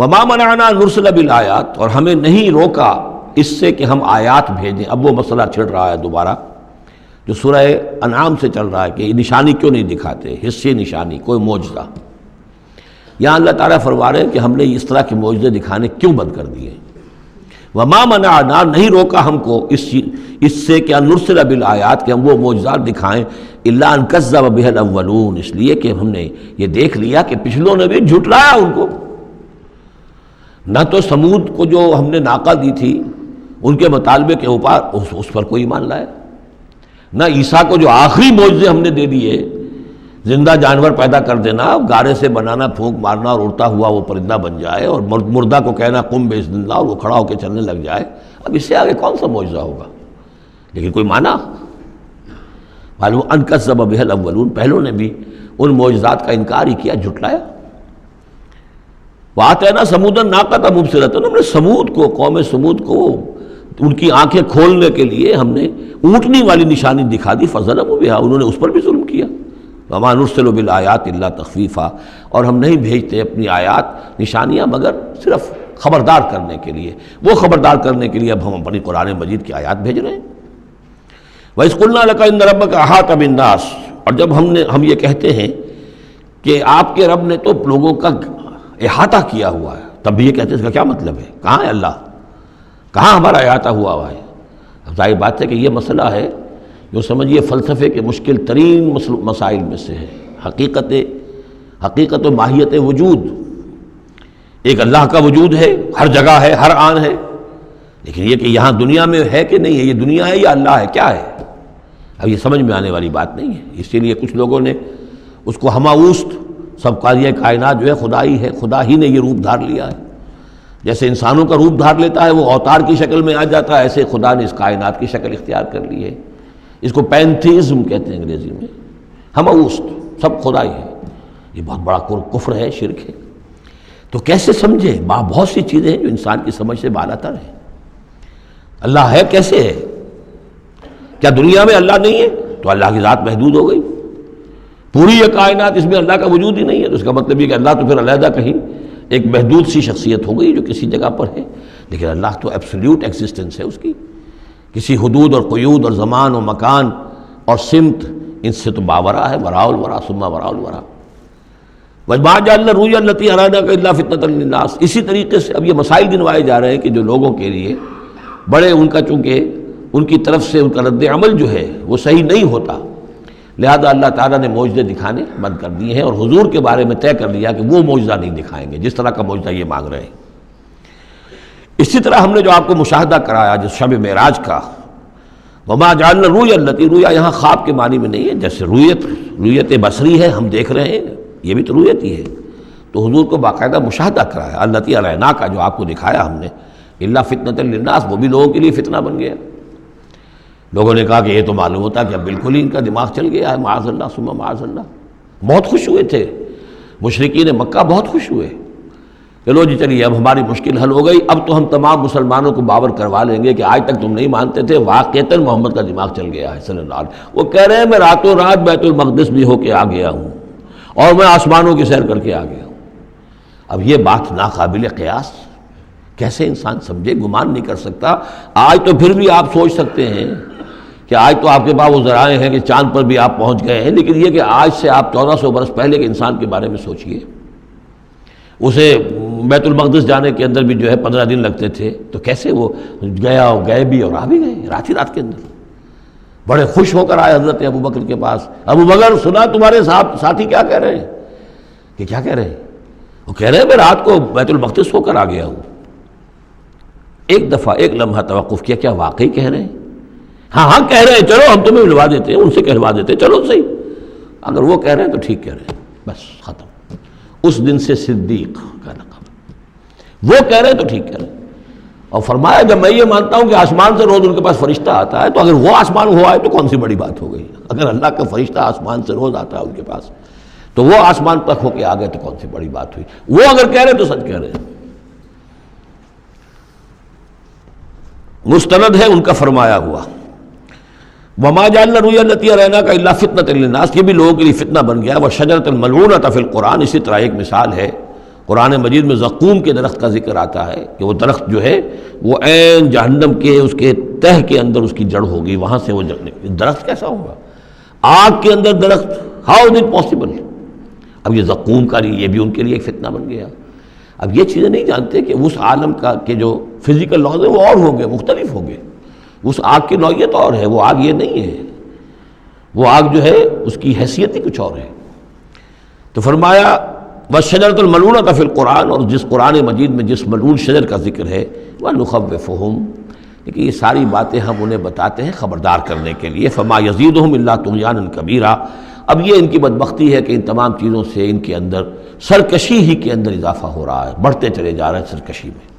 وما منعنا نرسل بالآیات، اور ہمیں نہیں روکا اس سے کہ ہم آیات بھیجیں۔ اب وہ مسئلہ چھڑ رہا ہے دوبارہ جو سورہ انعام سے چل رہا ہے کہ یہ نشانی کیوں نہیں دکھاتے، حصے نشانی، کوئی معجزہ۔ یہاں اللہ تعالیٰ فرما رہے ہیں کہ ہم نے اس طرح کے معجزے دکھانے کیوں بند کر دیے۔ وما منعنا، نہیں روکا ہم کو اس سے کہ ان نرسل بالآیات، کہ ہم وہ معجزات دکھائیں، الا ان کذب بها الاولون، اس لیے کہ ہم نے یہ دیکھ لیا کہ پچھلوں نے بھی جھٹلایا ان کو۔ نہ تو سمود کو جو ہم نے ناقہ دی تھی ان کے مطالبے کے اوپر اس پر کوئی ایمان لایا، نہ عیسیٰ کو جو آخری معجزے ہم نے دے دیے، زندہ جانور پیدا کر دینا، گارے سے بنانا، پھونک مارنا اور اڑتا ہوا وہ پرندہ بن جائے، اور مردہ کو کہنا قم باذن اللہ اور وہ کھڑا ہو کے چلنے لگ جائے، اب اس سے آگے کون سا معجزہ ہوگا؟ لیکن کوئی مانا معلوم ان کذب بها الاولون، پہلوں نے بھی ان معجزات کا انکار ہی کیا، جھٹلایا۔ وآتینا ثمود الناقۃ مبصرۃ، ہم نے سمود کو، قوم سمود کو، ان کی آنکھیں کھولنے کے لیے ہم نے اونٹنی والی نشانی دکھا دی، فظلموا بها، انہوں نے اس پر بھی ظلم کیا۔ وما نرسل بالآیات الا تخفیفا، اور ہم نہیں بھیجتے اپنی آیات، نشانیاں، مگر صرف خبردار کرنے کے لیے۔ وہ خبردار کرنے کے لیے اب ہم اپنی قرآن مجید کی آیات بھیج رہے ہیں۔ وَإِذْ قُلْنَا لَكَ إِنَّ رَبَّكَ أَحَاطَ بِالنَّاسِ، اور جب ہم یہ کہتے ہیں کہ آپ کے رب نے تو لوگوں کا احاطہ کیا ہوا ہے، تب بھی یہ کہتے ہیں اس کا کیا مطلب ہے؟ کہاں ہے اللہ؟ کہاں ہمارا احاطہ ہوا ہے؟ اب ظاہر بات ہے کہ یہ مسئلہ ہے جو سمجھیے فلسفے کے مشکل ترین مسائل میں سے ہے، حقیقت و ماہیت وجود۔ ایک اللہ کا وجود ہے، ہر جگہ ہے، ہر آن ہے، لیکن یہ کہ یہاں دنیا میں ہے کہ نہیں ہے، یہ دنیا ہے یا اللہ ہے، کیا ہے؟ اب یہ سمجھ میں آنے والی بات نہیں ہے۔ اسی لیے کچھ لوگوں نے اس کو ہماوست، سب قاضیہ کائنات جو ہے خدا ہی ہے، خدا ہی نے یہ روپ دھار لیا ہے۔ جیسے انسانوں کا روپ دھار لیتا ہے، وہ اوتار کی شکل میں آ جاتا ہے، ایسے خدا نے اس کائنات کی شکل اختیار کر لی ہے۔ اس کو پینتھیزم کہتے ہیں انگریزی میں، ہماوست، سب خدا ہی ہے۔ یہ بہت بڑا کفر ہے، شرک ہے۔ تو کیسے سمجھے؟ بہت سی چیزیں ہیں جو انسان کی سمجھ سے بالا تر ہیں۔ اللہ ہے کیسے ہے؟ کیا دنیا میں اللہ نہیں ہے تو اللہ کی ذات محدود ہو گئی؟ پوری یہ کائنات، اس میں اللہ کا وجود ہی نہیں ہے تو اس کا مطلب یہ کہ اللہ تو پھر علیحدہ کہیں ایک محدود سی شخصیت ہو گئی جو کسی جگہ پر ہے۔ لیکن اللہ تو ایبسلیوٹ ایگزسٹنس ہے اس کی، کسی حدود اور قیود اور زمان و مکان اور سمت، ان سے تو باورا ہے، وراء الورا ثم وراء الورا۔ وَمَا جَعَلْنَا الرُّؤْيَا الَّتِي أَرَيْنَاكَ إِلَّا فِتْنَةً لِلنَّاسِ۔ اسی طریقے سے اب یہ مسائل گنوائے جا رہے ہیں کہ جو لوگوں کے لیے بڑے، ان کا چونکہ ان کی طرف سے ان کا رد عمل جو ہے وہ صحیح نہیں ہوتا، لہذا اللہ تعالیٰ نے معجزے دکھانے بند کر دیے ہیں، اور حضور کے بارے میں طے کر لیا کہ وہ معجزہ نہیں دکھائیں گے جس طرح کا معجزہ یہ مانگ رہے ہیں۔ اسی طرح ہم نے جو آپ کو مشاہدہ کرایا جس شب معراج کا، وما جعلنا الرؤیا التي، رؤیا یہاں خواب کے معنی میں نہیں ہے، جیسے رؤیت بصری ہے، ہم دیکھ رہے ہیں، یہ بھی تو رؤیت ہی ہے۔ تو حضور کو باقاعدہ مشاہدہ کرایا، التي اریناک، جو آپ کو دکھایا ہم نے، الا فتنۃ للناس، وہ بھی لوگوں کے لیے فتنہ بن گیا۔ لوگوں نے کہا کہ یہ تو معلوم ہوتا کہ اب بالکل ہی ان کا دماغ چل گیا ہے، معاذ اللہ ثم معاذ اللہ۔ بہت خوش ہوئے تھے مشرکین مکہ، بہت خوش ہوئے، چلو جی چلیے اب ہماری مشکل حل ہو گئی، اب تو ہم تمام مسلمانوں کو باور کروا لیں گے کہ آج تک تم نہیں مانتے تھے، واقعتاً محمد کا دماغ چل گیا ہے صلی اللہ علیہ وسلم۔ وہ کہہ رہے ہیں میں راتوں رات بیت المقدس بھی ہو کے آ گیا ہوں اور میں آسمانوں کی سیر کر کے آ گیا ہوں۔ اب یہ بات ناقابل قیاس، کیسے انسان سمجھے، گمان نہیں کر سکتا۔ آج تو پھر بھی آپ سوچ سکتے ہیں کہ آج تو آپ کے پاس وہ ذرائع ہیں کہ چاند پر بھی آپ پہنچ گئے ہیں، لیکن یہ کہ آج سے آپ 1400 برس پہلے کے انسان کے بارے میں سوچئے، اسے بیت المقدس جانے کے اندر بھی جو ہے 15 دن لگتے تھے، تو کیسے وہ گیا اور گئے بھی اور آ بھی گئے رات ہی رات کے اندر۔ بڑے خوش ہو کر آئے حضرت ابو بکر کے پاس، ابو بکر سنا تمہارے ساتھی کیا کہہ رہے ہیں؟ کہ کیا کہہ رہے ہیں؟ وہ کہہ رہے ہیں میں رات کو بیت المقدس ہو کر آ گیا ہوں۔ ایک دفعہ ایک لمحہ توقف کیا، کیا واقعی کہہ رہے ہیں؟ ہاں کہہ رہے ہیں، چلو ہم تمہیں ملوا دیتے ہیں، ان سے کہلوا دیتے ہیں، چلو صحیح، اگر وہ کہہ رہے ہیں تو ٹھیک کہہ رہے ہیں، بس ختم۔ اس دن سے صدیق کا لقب، وہ کہہ رہے ہیں تو ٹھیک کہہ رہے ہیں۔ اور فرمایا جب میں یہ مانتا ہوں کہ آسمان سے روز ان کے پاس فرشتہ آتا ہے، تو اگر وہ آسمان ہوا ہے تو کون سی بڑی بات ہو گئی؟ اگر اللہ کا فرشتہ آسمان سے روز آتا ہے ان کے پاس، تو وہ آسمان تک ہو کے آ گئے تو کون سی بڑی بات ہوئی؟ وہ اگر کہہ رہے ہیں تو سچ کہہ رہے ہیں۔ مستند ہے ان کا فرمایا ہوا، وما جعلنا الرؤيا التي اريناك الا فتنة للناس، یہ بھی لوگوں کے لیے فتنہ بن گیا۔ وشجرة الملعونة فی القرآن، اسی طرح ایک مثال ہے قرآن مجید میں زقوم کے درخت کا ذکر آتا ہے کہ وہ درخت جو ہے وہ عین جہنم کے اس کے تہ کے اندر اس کی جڑ ہوگی، وہاں سے وہ درخت کیسا ہوگا؟ آگ کے اندر درخت، ہاؤ از اٹ پاسبل؟ اب یہ زقوم کا یہ بھی ان کے لیے ایک فتنہ بن گیا۔ اب یہ چیزیں نہیں جانتے کہ اس عالم کا کہ جو فزیکل لاز ہے وہ اور ہو گئے، مختلف ہو گئے، اس آگ کی نوعیت اور ہے، وہ آگ یہ نہیں ہے، وہ آگ جو ہے اس کی حیثیت ہی کچھ اور ہے۔ تو فرمایا وَالشَّجَرَةُ الْمَلْعُونَةُ فِي الْقُرْآنِ، اور جس قرآن مجید میں جس ملعون شجر کا ذکر ہے، وَنُخَوِّفُهُمْ، لیکن یہ ساری باتیں ہم انہیں بتاتے ہیں خبردار کرنے کے لیے، فَمَا يَزِيدُهُمْ إِلَّا طُغْيَانًا كَبِيرًا۔ اب یہ ان کی بدبختی ہے کہ ان تمام چیزوں سے ان کے اندر سرکشی ہی کے اندر اضافہ ہو رہا ہے، بڑھتے چلے جا رہے ہیں سرکشی میں۔